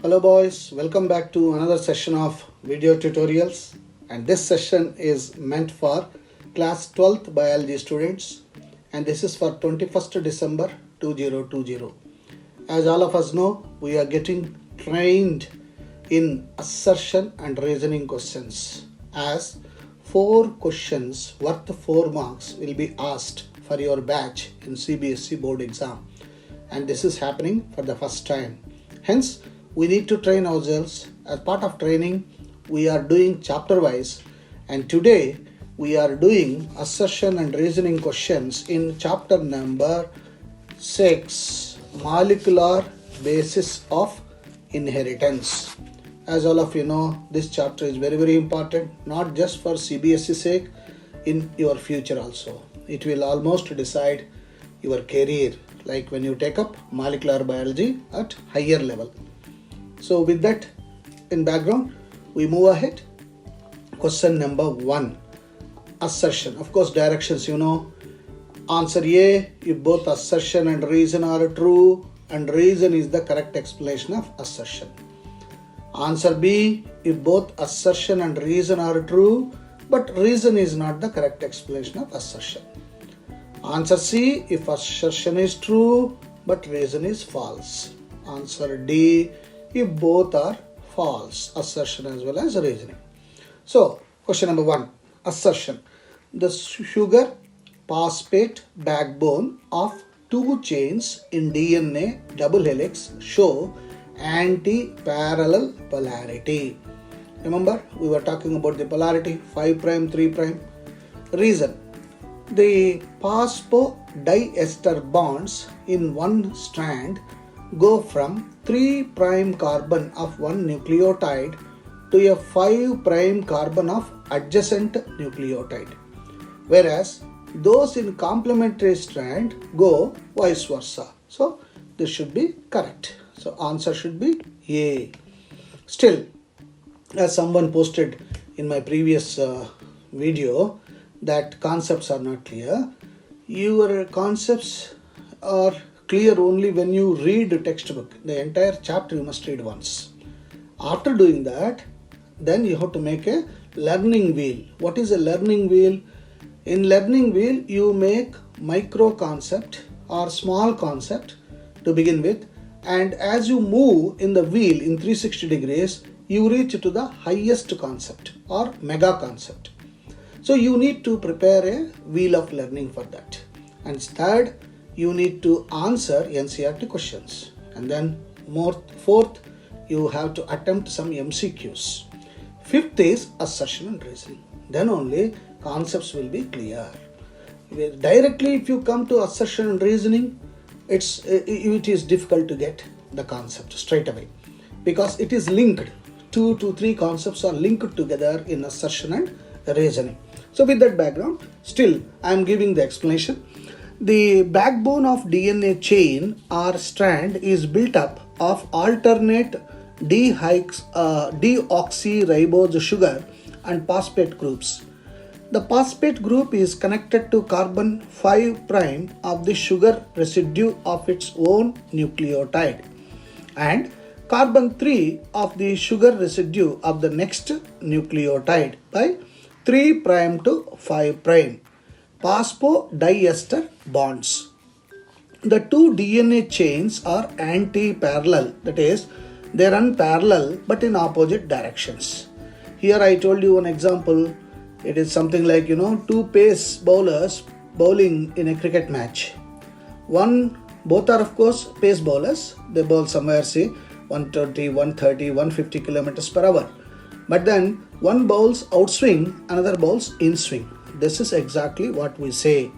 Hello boys, welcome back to another session of video tutorials, and this session is meant for class 12th biology students, and this is for 21st December 2020. As all of us know, we are getting trained in assertion and reasoning questions, as 4 questions worth 4 marks will be asked for your batch in CBSE board exam, and this is happening for the first time. Hence, we need to train ourselves. As part of training, we are doing chapter wise, and today we are doing assertion and reasoning questions in chapter number 6, molecular basis of inheritance. As all of you know, this chapter is very important, not just for CBSE sake, in your future also. It will almost decide your career, like when you take up molecular biology at higher level. So with that in background, we move ahead. Question number 1, assertion. Of course, directions you know. Answer A, if both assertion and reason are true, and reason is the correct explanation of assertion. Answer B, if both assertion and reason are true, but reason is not the correct explanation of assertion. Answer C, if assertion is true, but reason is false. Answer D, if both are false, assertion as well as reasoning. So, question number 1, assertion. The sugar phosphate backbone of 2 chains in DNA double helix show anti-parallel polarity. Remember, we were talking about the polarity 5 prime, 3 prime. Reason. The phosphodiester bonds in one strand go from 3 prime carbon of one nucleotide to a 5 prime carbon of adjacent nucleotide, whereas those in complementary strand go vice versa. So this should be correct. So answer should be A. Still, as someone posted in my previous video that concepts are not clear, your concepts are clear only when you read the textbook. The entire chapter you must read once. After doing that, then you have to make a learning wheel. What is a learning wheel? In learning wheel, you make micro concept or small concept to begin with, and as you move in the wheel in 360 degrees, you reach to the highest concept or mega concept. So you need to prepare a wheel of learning for that. And third, you need to answer NCERT questions. And then fourth, you have to attempt some MCQs. Fifth is assertion and reasoning. Then only concepts will be clear. Directly, if you come to assertion and reasoning, it is difficult to get the concept straight away, because it is linked. 2 to 3 concepts are linked together in assertion and reasoning. So with that background, still I am giving the explanation. The backbone of DNA chain or strand is built up of alternate deoxyribose sugar and phosphate groups. The phosphate group is connected to carbon 5 prime of the sugar residue of its own nucleotide, and carbon 3 of the sugar residue of the next nucleotide by 3 prime to 5 prime phosphodiester bonds. The 2 DNA chains are anti-parallel, that is, they run parallel but in opposite directions. Here I told you one example. It is something like, 2 pace bowlers bowling in a cricket match. Both are of course pace bowlers. They bowl somewhere, say 120, 130, 150 kilometers per hour. But then one bowls outswing, another bowls inswing. This is exactly what we say.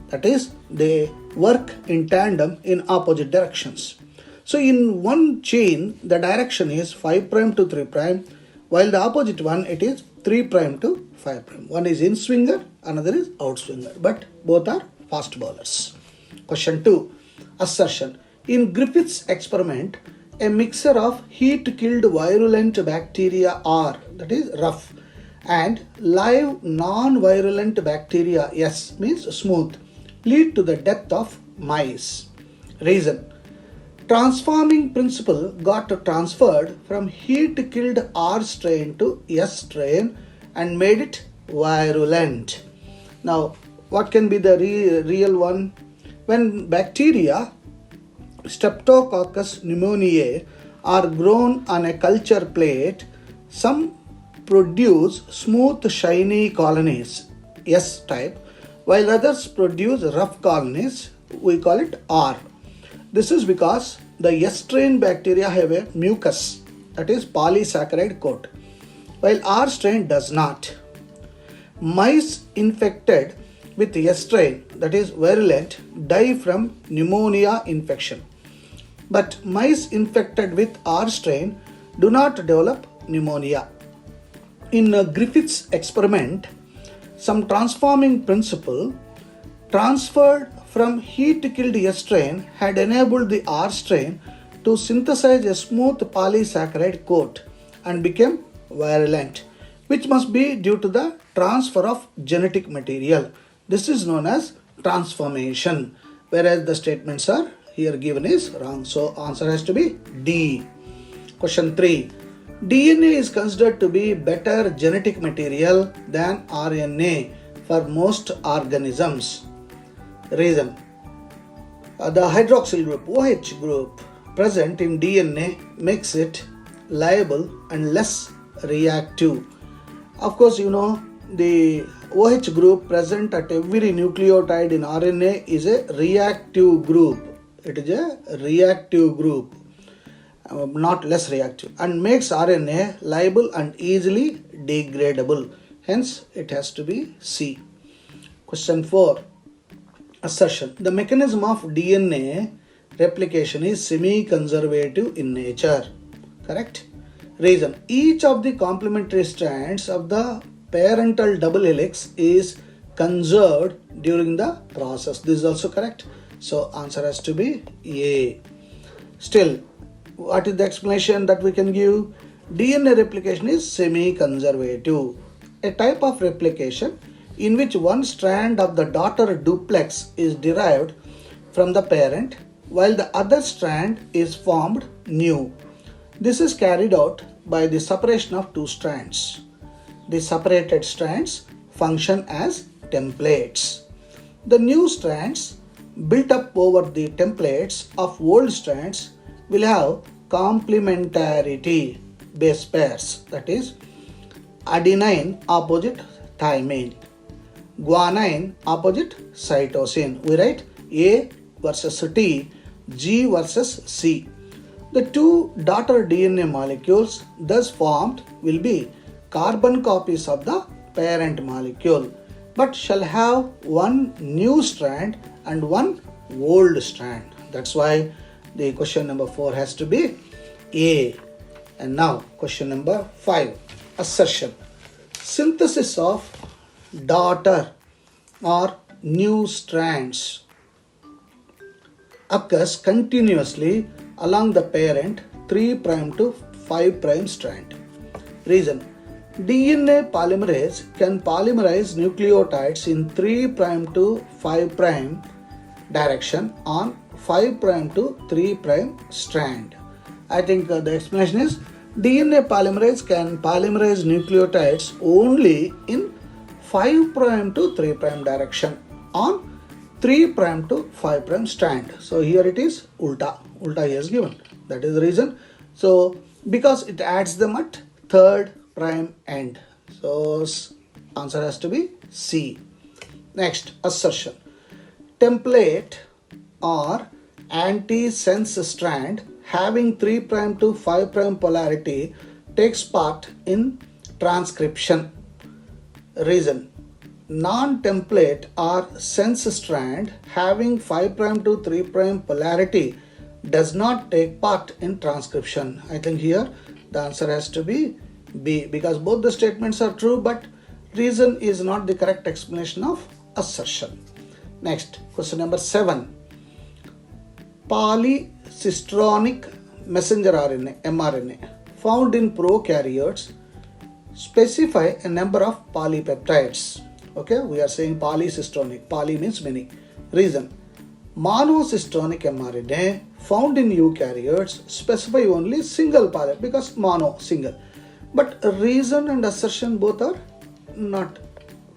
That is, they work in tandem in opposite directions. So in one chain, the direction is 5 prime to 3 prime, while the opposite one, it is 3 prime to 5 prime. One is in-swinger, another is out-swinger, but both are fast bowlers. Question 2, assertion. In Griffith's experiment, a mixture of heat-killed virulent bacteria R, that is rough, and live non-virulent bacteria S, means smooth, lead to the death of mice. Reason. Transforming principle got transferred from heat-killed R strain to S strain and made it virulent. Now, what can be the real one? When bacteria Streptococcus pneumoniae are grown on a culture plate, some produce smooth, shiny colonies, S type, while others produce rough colonies, we call it R. This is because the S strain bacteria have a mucus, that is polysaccharide coat, while R strain does not. Mice infected with S strain, that is virulent, die from pneumonia infection. But mice infected with R strain do not develop pneumonia. In Griffith's experiment, some transforming principle transferred from heat-killed S strain had enabled the R strain to synthesize a smooth polysaccharide coat and became virulent, which must be due to the transfer of genetic material. This is known as transformation, whereas the statements are here given is wrong. So answer has to be D. Question 3. DNA is considered to be better genetic material than RNA for most organisms. Reason. The hydroxyl group, OH group, present in DNA makes it liable and less reactive. Of course, you know the OH group present at every nucleotide in RNA is a reactive group. It is a reactive group, not less reactive, and makes RNA liable and easily degradable. Hence, it has to be C. Question 4. Assertion. The mechanism of DNA replication is semi-conservative in nature. Correct? Reason. Each of the complementary strands of the parental double helix is conserved during the process. This is also correct. So answer has to be A. Still, what is the explanation that we can give? DNA replication is semi-conservative, a type of replication in which one strand of the daughter duplex is derived from the parent while the other strand is formed new. This is carried out by the separation of two strands. The separated strands function as templates. The new strands built up over the templates of old strands will have complementarity base pairs, that is adenine opposite thymine, guanine opposite cytosine. We write A versus T, G versus C. The two daughter DNA molecules thus formed will be carbon copies of the parent molecule, but shall have one new strand and one old strand. That's why the question number 4 has to be A. And now question number 5. Assertion. Synthesis of daughter or new strands occurs continuously along the parent 3' to 5' strand. Reason. DNA polymerase can polymerize nucleotides in 3' to 5' direction on 5' to 3' strand. I think the explanation is DNA polymerase can polymerize nucleotides only in 5' to 3' direction on 3' to 5' strand. So here it is ulta. Ulta here is given. That is the reason. So because it adds them at 3rd prime end. So answer has to be C. Next, assertion. Template or antisense strand having 3' to 5' polarity takes part in transcription. Reason. Non-template or sense strand having 5' to 3' polarity does not take part in transcription. I think here the answer has to be B, because both the statements are true, but reason is not the correct explanation of assertion. Next, question number 7. Polycistronic messenger RNA, mRNA, found in prokaryotes specify a number of polypeptides. Okay, we are saying polycistronic. Poly means many. Reason. Monocistronic mRNA found in eukaryotes specify only single pathway because mono, single. But reason and assertion both are not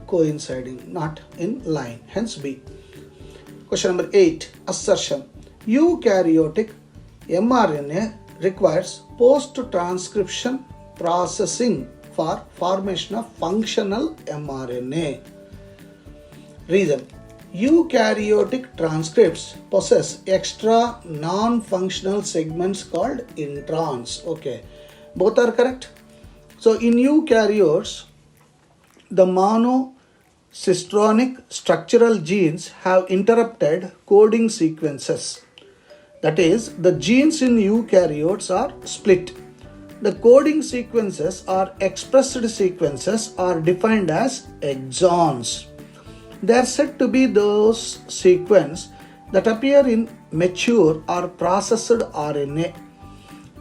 coinciding, not in line, hence B. Question number 8, assertion. Eukaryotic mRNA requires post-transcription processing for formation of functional mRNA. Reason. Eukaryotic transcripts possess extra non-functional segments called introns. Okay, both are correct. So in eukaryotes, the monocistronic structural genes have interrupted coding sequences. That is, the genes in eukaryotes are split. The coding sequences or expressed sequences are defined as exons. They are said to be those sequences that appear in mature or processed RNA.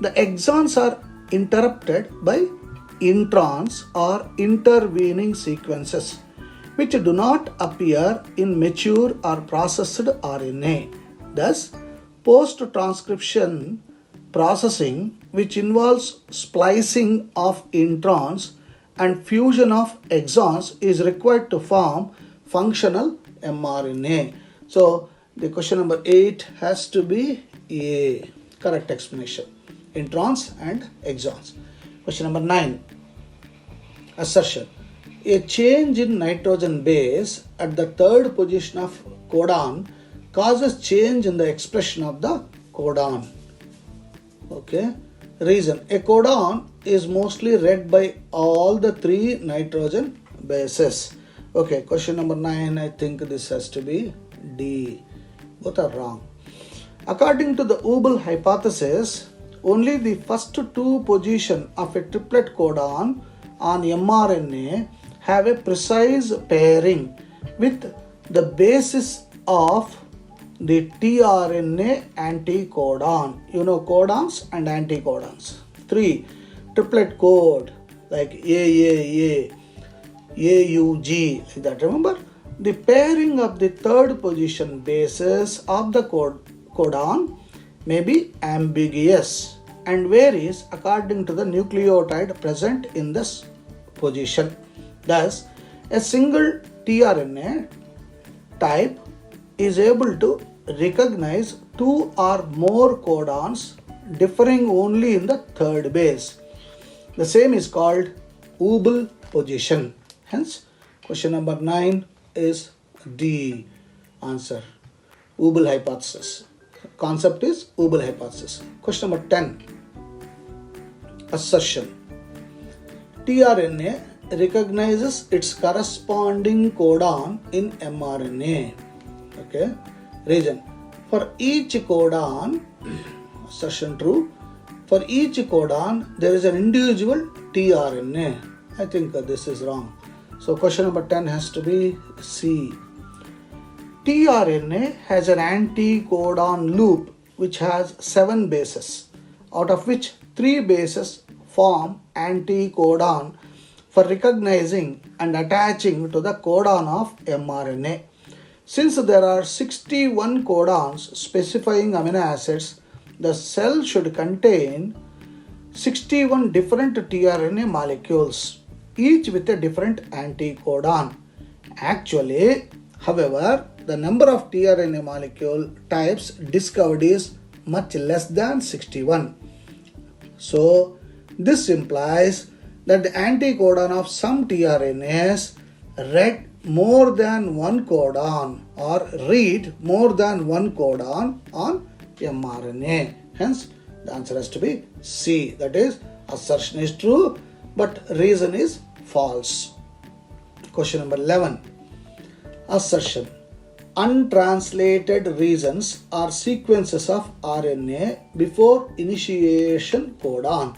The exons are interrupted by introns or intervening sequences, which do not appear in mature or processed RNA. Thus, post-transcription processing, which involves splicing of introns and fusion of exons, is required to form functional mRNA. So, the question number 8 has to be A. Correct explanation. Introns and exons. Question number 9. Assertion. A change in nitrogen base at the third position of codon causes change in the expression of the codon. Okay. Reason. A codon is mostly read by all the 3 nitrogen bases. Okay, question number 9, I think this has to be D. Both are wrong. According to the Ubel hypothesis, only the first 2 positions of a triplet codon on mRNA have a precise pairing with the basis of the tRNA anticodon. You know codons and anticodons. 3. Triplet code like AAA, AUG, like that. Remember, the pairing of the third position bases of the codon may be ambiguous and varies according to the nucleotide present in this position. Thus, a single tRNA type is able to recognize 2 or more codons differing only in the third base. The same is called Ubel position. Hence, question number 9 is D. Answer. Ubel hypothesis. Concept is Ubel hypothesis. Question number 10. Assertion. tRNA recognizes its corresponding codon in mRNA. Okay. Reason. For each codon, assertion true, for each codon there is an individual tRNA. I think this is wrong. So question number 10 has to be C. tRNA has an anticodon loop which has 7 bases, out of which 3 bases form anticodon for recognizing and attaching to the codon of mRNA. Since there are 61 codons specifying amino acids, the cell should contain 61 different tRNA molecules, each with a different anticodon. Actually, however, the number of tRNA molecule types discovered is much less than 61. So, this implies that the anticodon of some tRNAs read more than one codon or read more than one codon on mRNA. Hence, the answer has to be C. That is, assertion is true, but reason is false. Question number 11. Assertion. Untranslated regions are sequences of RNA before initiation codon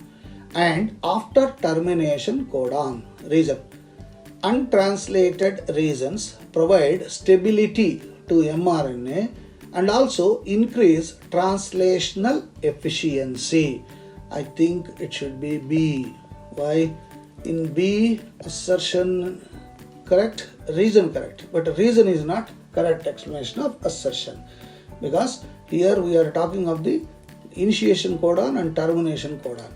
and after termination codon. Reason. Untranslated regions provide stability to mRNA and also increase translational efficiency. I think it should be B. Why? In B, assertion correct, reason correct, but reason is not correct explanation of assertion. because here we are talking of the initiation codon and termination codon,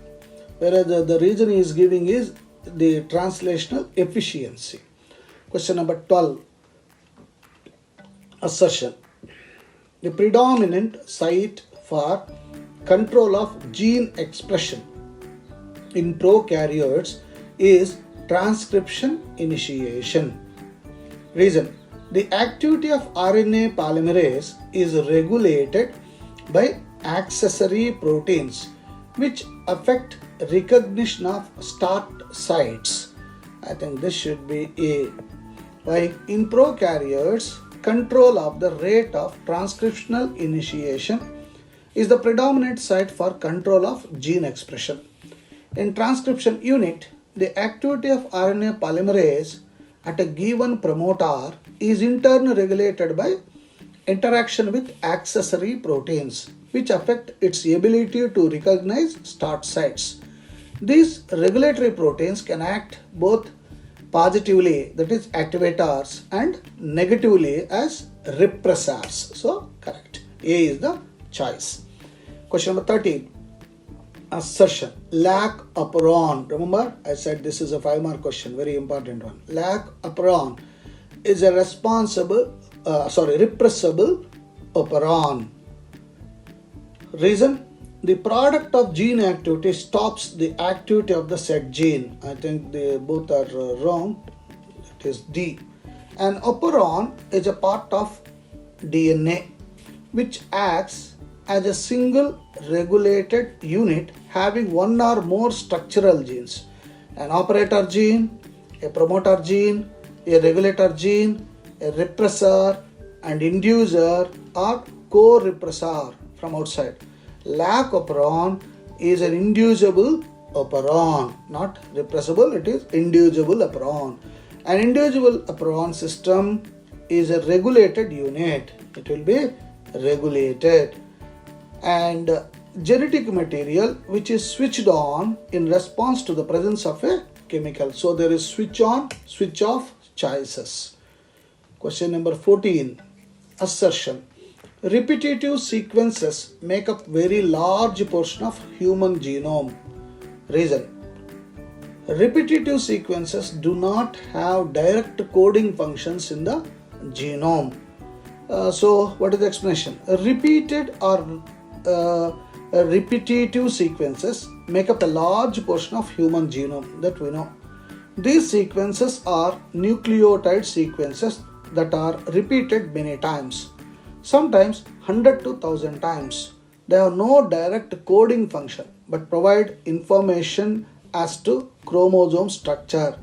whereas the reason he is giving is the translational efficiency. Question number 12, assertion. The predominant site for control of gene expression in prokaryotes is transcription initiation. Reason: the activity of RNA polymerase is regulated by accessory proteins which affect recognition of start sites. I think this should be A. Why? In prokaryotes, control of the rate of transcriptional initiation is the predominant site for control of gene expression. In transcription unit, the activity of RNA polymerase at a given promoter is in turn regulated by interaction with accessory proteins which affect its ability to recognize start sites. These regulatory proteins can act both positively, that is activators, and negatively as repressors. So correct. A is the choice. Question number 13. Assertion. Lac operon. Remember, I said this is a 5-mark question, very important one. Lac operon is a repressible operon. Reason: the product of gene activity stops the activity of the said gene. I think they both are wrong. It is D. An operon is a part of DNA which acts as a single regulated unit having one or more structural genes. An operator gene, a promoter gene, a regulator gene, a repressor and inducer or co-repressor from outside. Lac operon is an inducible operon, not repressible, it is inducible operon. An inducible operon system is a regulated unit. It will be regulated. And genetic material which is switched on in response to the presence of a chemical. So there is switch on, switch off choices. Question number 14. Assertion. Repetitive sequences make up very large portion of human genome. Reason: repetitive sequences do not have direct coding functions in the genome. So what is the explanation? Repetitive sequences make up a large portion of human genome, that we know. These sequences are nucleotide sequences that are repeated many times, sometimes 100 to 1000 times. They have no direct coding function but provide information as to chromosome structure,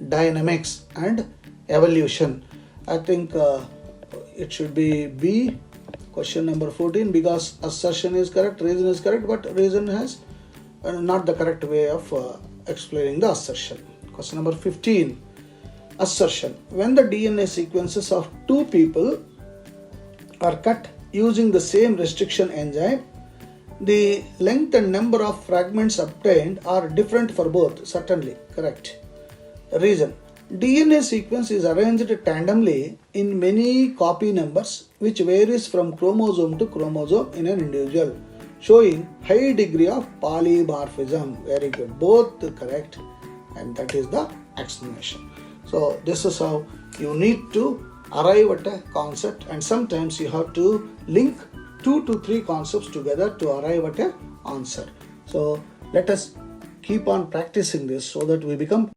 dynamics and evolution. I think it should be B, question number 14, because assertion is correct, reason is correct, but reason has not the correct way of explaining the assertion. Question number 15. Assertion. When the DNA sequences of two people are cut using the same restriction enzyme, the length and number of fragments obtained are different for both. Certainly correct. Reason: DNA sequence is arranged tandemly in many copy numbers which varies from chromosome to chromosome in an individual, showing high degree of polymorphism. Very good. Both correct, and that is the explanation. So this is how you need to arrive at a concept, and sometimes you have to link 2 to 3 concepts together to arrive at an answer. So let us keep on practicing this so that we become